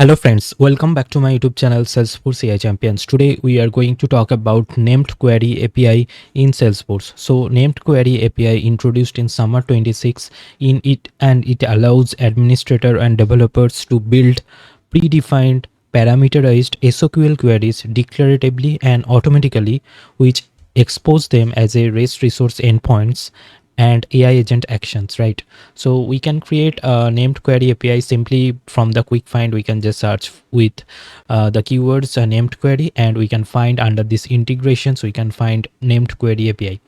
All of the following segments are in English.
Hello friends, welcome back to my YouTube channel Salesforce AI Champions. Today we are going to talk about Named Query API in Salesforce. So Named Query API introduced in summer 26 in it, and it allows administrator and developers to build predefined parameterized SOQL queries declaratively and automatically, which expose them as a REST resource endpoints and AI agent actions, right? So we can create a named query API simply from the quick find. We can just search with the keywords named query, and we can find under this integrations, we can find named query API.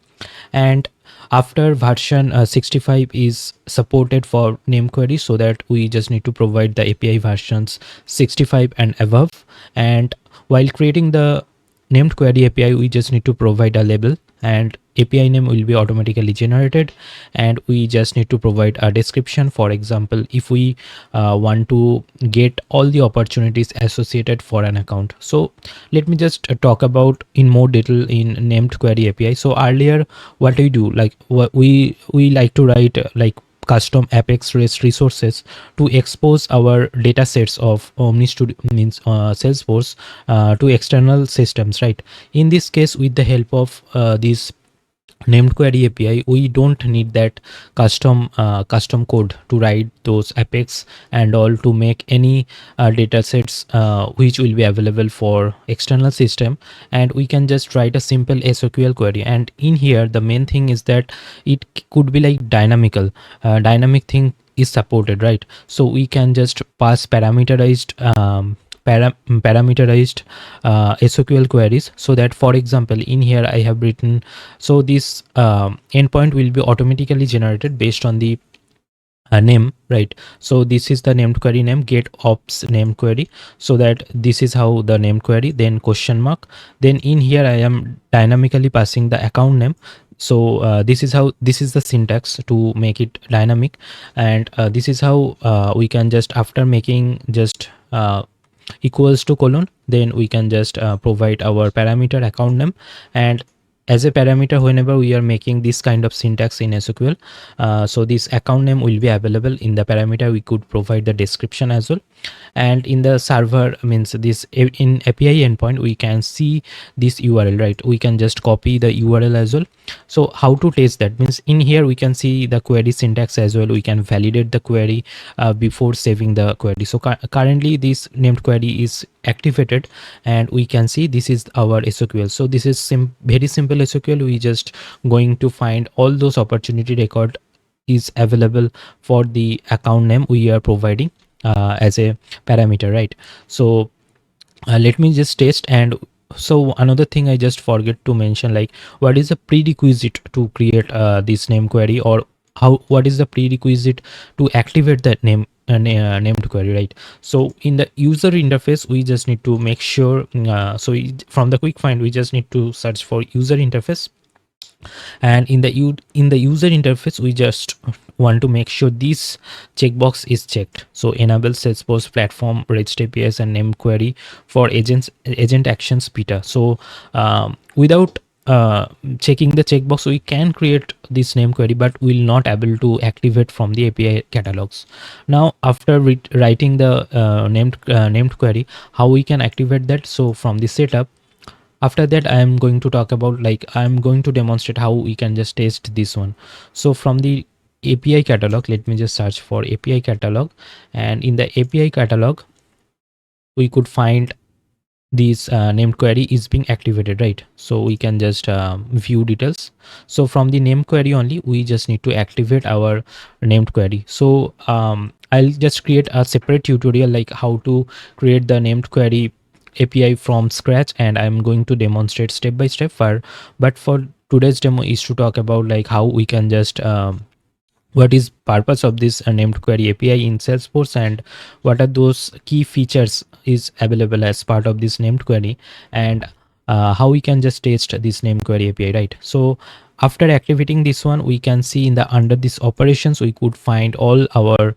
And after version 65 is supported for name query, so that we just need to provide the API versions 65 and above. And while creating the named query API, we just need to provide a label, and API name will be automatically generated, and we just need to provide a description. For example, if we want to get all the opportunities associated for an account. So let me just talk about in more detail in named query API. So earlier, what we do, like what we like to write like custom apex REST resources to expose our data sets of Omni Studio, means Salesforce, to external systems, right? In this case, with the help of this named query API, we don't need that custom code to write those apex and all to make any data sets which will be available for external system, and we can just write a simple SOQL query. And in here the main thing is that it could be like dynamic thing is supported, right? So we can just pass parameterized SOQL queries, so that, for example, in here I have written, so this endpoint will be automatically generated based on the name, right? So this is the named query name, get ops named query, so that this is how the named query, then question mark, then in here I am dynamically passing the account name. So this is the syntax to make it dynamic, and this is how we can just, after making just equals to colon, then we can just provide our parameter account name. And as a parameter, whenever we are making this kind of syntax in SQL, so this account name will be available in the parameter. We could provide the description as well. And in the server, means this in API endpoint, we can see this URL, right? We can just copy the URL as well. So how to test that, means in here we can see the query syntax as well. We can validate the query before saving the query. So currently this named query is activated, and we can see this is our SOQL. So this is very simple SOQL. We just going to find all those opportunity record is available for the account name we are providing as a parameter, right? So let me just test. And so another thing I just forget to mention, like what is the prerequisite to create this name query, or what is the prerequisite to activate that named query, right? So in the user interface, we just need to make sure, from the quick find, we just need to search for user interface, and in the user interface, we just want to make sure this checkbox is checked. So enable Salesforce platform REST APIs and name query for agent actions beta. So without checking the checkbox, we can create this name query, but will not able to activate from the API catalogs. Now after writing the named query, how we can activate that? So from the setup, after that I am going to talk about, like I am going to demonstrate how we can just test this one. So from the API catalog, let me just search for API catalog, and in the API catalog we could find this named query is being activated, right? So we can just view details. So from the name query only, we just need to activate our named query. So I'll just create a separate tutorial like how to create the named query API from scratch, and I'm going to demonstrate step by step. But for today's demo is to talk about like how we can just what is purpose of this named query API in Salesforce, and what are those key features is available as part of this named query, and how we can just test this named query API, right? So after activating this one, we can see in the under this operations we could find all our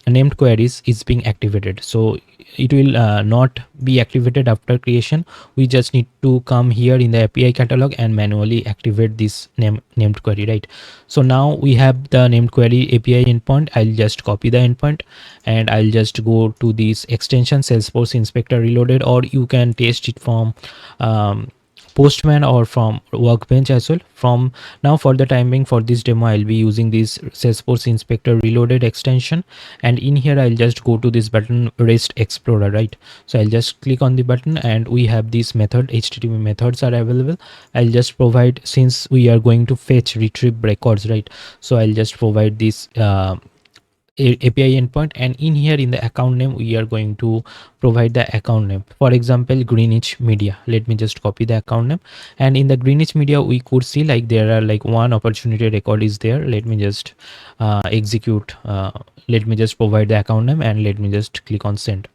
named queries is being activated. So it will not be activated after creation. We just need to come here in the API catalog and manually activate this named query, right? So now we have the named query API endpoint. I'll just copy the endpoint and I'll just go to this extension Salesforce Inspector Reloaded, or you can test it from Postman or from Workbench as well. From now, for the time being, for this demo, I'll be using this Salesforce Inspector Reloaded extension, and in here I'll just go to this button REST Explorer, right? So I'll just click on the button and we have this method, HTTP methods are available. I'll just provide, since we are going to fetch retrieve records, right? So I'll just provide this API endpoint, and in here in the account name we are going to provide the account name, for example Greenwich Media. Let me just copy the account name, and in the Greenwich Media we could see like there are like one opportunity record is there. Let me just execute, let me just provide the account name and let me just click on send,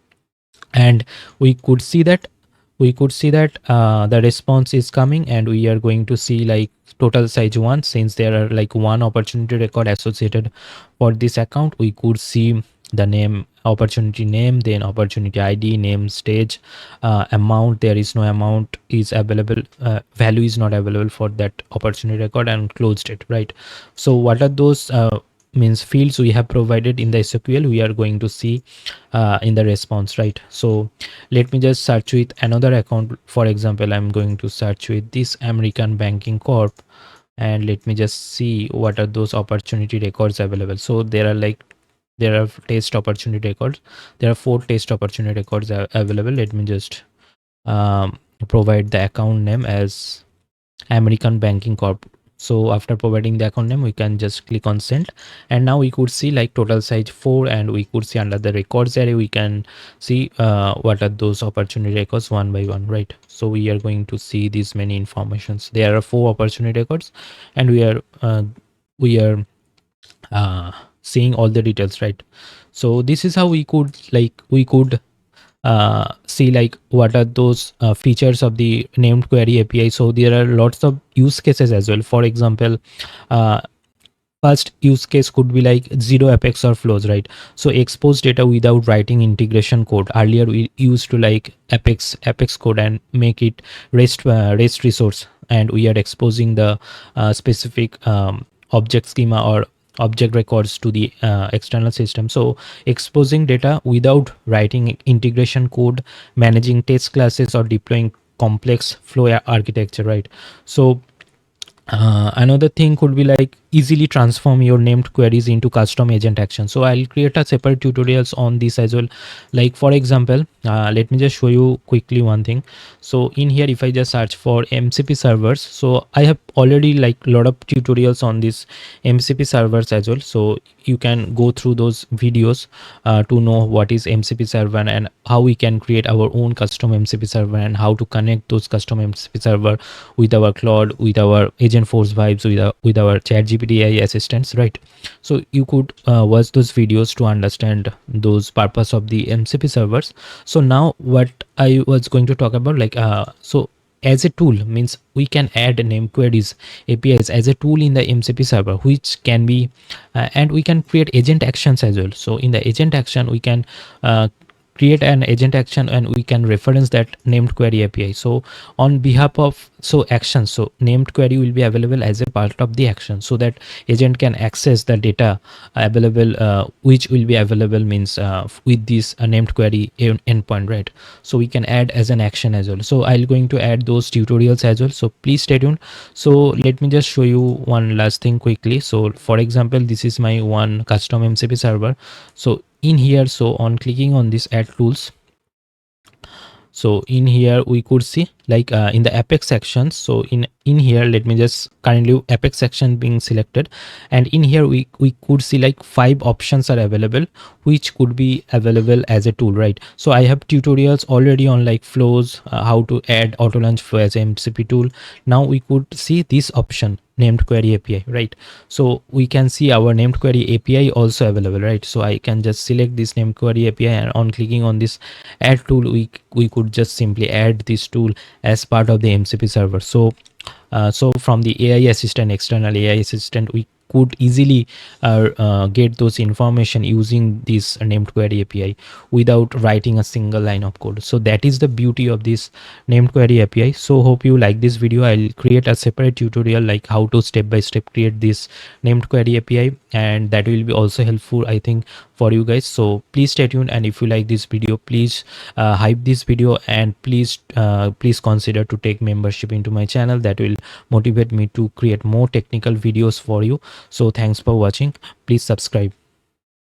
and we could see that the response is coming, and we are going to see like total size 1, since there are like one opportunity record associated for this account. We could see the name, opportunity name, then opportunity ID, name, stage, amount. There is no amount is available, value is not available for that opportunity record, and closed it, right? So what are those means fields we have provided in the SOQL? We are going to see in the response, right? So let me just search with another account. For example, I'm going to search with this American Banking Corp, and let me just see what are those opportunity records available. So there are test opportunity records. There are 4 test opportunity records available. Let me just provide the account name as American Banking Corp. So after providing the account name, we can just click on send, and now we could see like total size 4, and we could see under the records area we can see what are those opportunity records one by one, right? So we are going to see these many informations. There are 4 opportunity records, and we are seeing all the details, right? So this is how we could see like what are those features of the named query API. So there are lots of use cases as well. For example, uh, first use case could be like zero apex or flows, right? So expose data without writing integration code. Earlier we used to like apex code and make it rest resource, and we are exposing the specific object schema or object records to the external system. So exposing data without writing integration code, managing test classes, or deploying complex flow architecture, right? So another thing could be like easily transform your named queries into custom agent action. So I'll create a separate tutorials on this as well. Like for example, let me just show you quickly one thing. So in here, if I just search for MCP servers, so I have already like a lot of tutorials on this MCP servers as well. So you can go through those videos to know what is MCP server and how we can create our own custom MCP server, and how to connect those custom MCP server with our Claude, with our Agentforce vibes, with our ChatGPT AI assistants, right? So you could watch those videos to understand those purpose of the MCP servers. So now what I was going to talk about, like so as a tool means we can add name queries APIs as a tool in the MCP server, which can be and we can create agent actions as well. So in the agent action we can create an agent action, and we can reference that named query API. So on behalf of actions, so named query will be available as a part of the action, so that agent can access the data available which will be available means with this named query endpoint, right? So we can add as an action as well. So I'll going to add those tutorials as well, so please stay tuned. So let me just show you one last thing quickly. So for example, this is my one custom MCP server. So in here, so on clicking on this add tools, so in here we could see like in the apex section. So in here, let me just currently apex section being selected, and in here we could see like 5 options are available which could be available as a tool, right? So I have tutorials already on like flows, how to add Autolaunched flow as a MCP tool. Now we could see this option named query API, right? So we can see our named query API also available, right? So I can just select this named query API, and on clicking on this add tool, we could just simply add this tool as part of the MCP server. So So from the AI assistant, external AI assistant, we could easily get those information using this named query API without writing a single line of code. So that is the beauty of this named query API. So hope you like this video. I'll create a separate tutorial like how to step by step create this named query API, and that will be also helpful, I think, for you guys. So please stay tuned, and if you like this video, please hype this video, and please consider to take membership into my channel. That will motivate me to create more technical videos for you. So thanks for watching. Please subscribe.